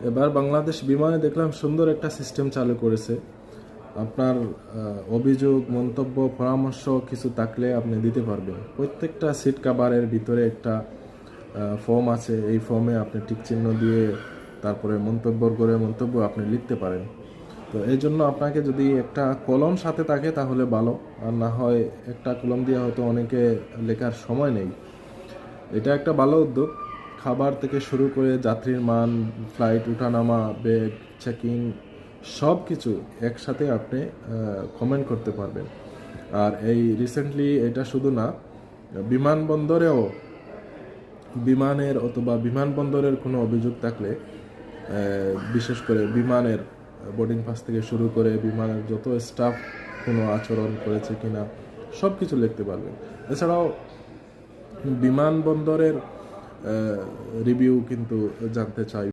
এবার বাংলাদেশ বিমানে দেখলাম সুন্দর একটা সিস্টেম চালু করেছে। আপনার অভিযোগ, মন্তব্য, পরামর্শ কিছু থাকলে আপনি দিতে পারবেন। প্রত্যেকটা সিট কাভারের ভিতরে একটা ফর্ম আছে। এই ফর্মে আপনি টিক চিহ্ন দিয়ে তারপরে মন্তব্য আপনি লিখতে পারেন। তো এই জন্য আপনাকে যদি একটা কলম সাথে থাকে তাহলে ভালো, আর না হয় একটা কলম দিয়ে হয়তো অনেকে লেখার সময় নেই। এটা একটা ভালো উদ্যোগ। খাবার থেকে শুরু করে যাত্রীর মান, ফ্লাইট ওঠানামা, ব্যাগ চেকিং সব কিছু একসাথে আপনি কমেন্ট করতে পারবেন। আর এই রিসেন্টলি এটা শুধু না, বিমানবন্দরেও বিমানবন্দরের কোনো অভিযোগ থাকলে, বিশেষ করে বিমানের বোর্ডিং পাস থেকে শুরু করে বিমানের যত স্টাফ কোনো আচরণ করেছে কিনা সব কিছু লিখতে পারবেন। এছাড়াও বিমানবন্দরের রিভিউ কিন্তু জানতে চাই।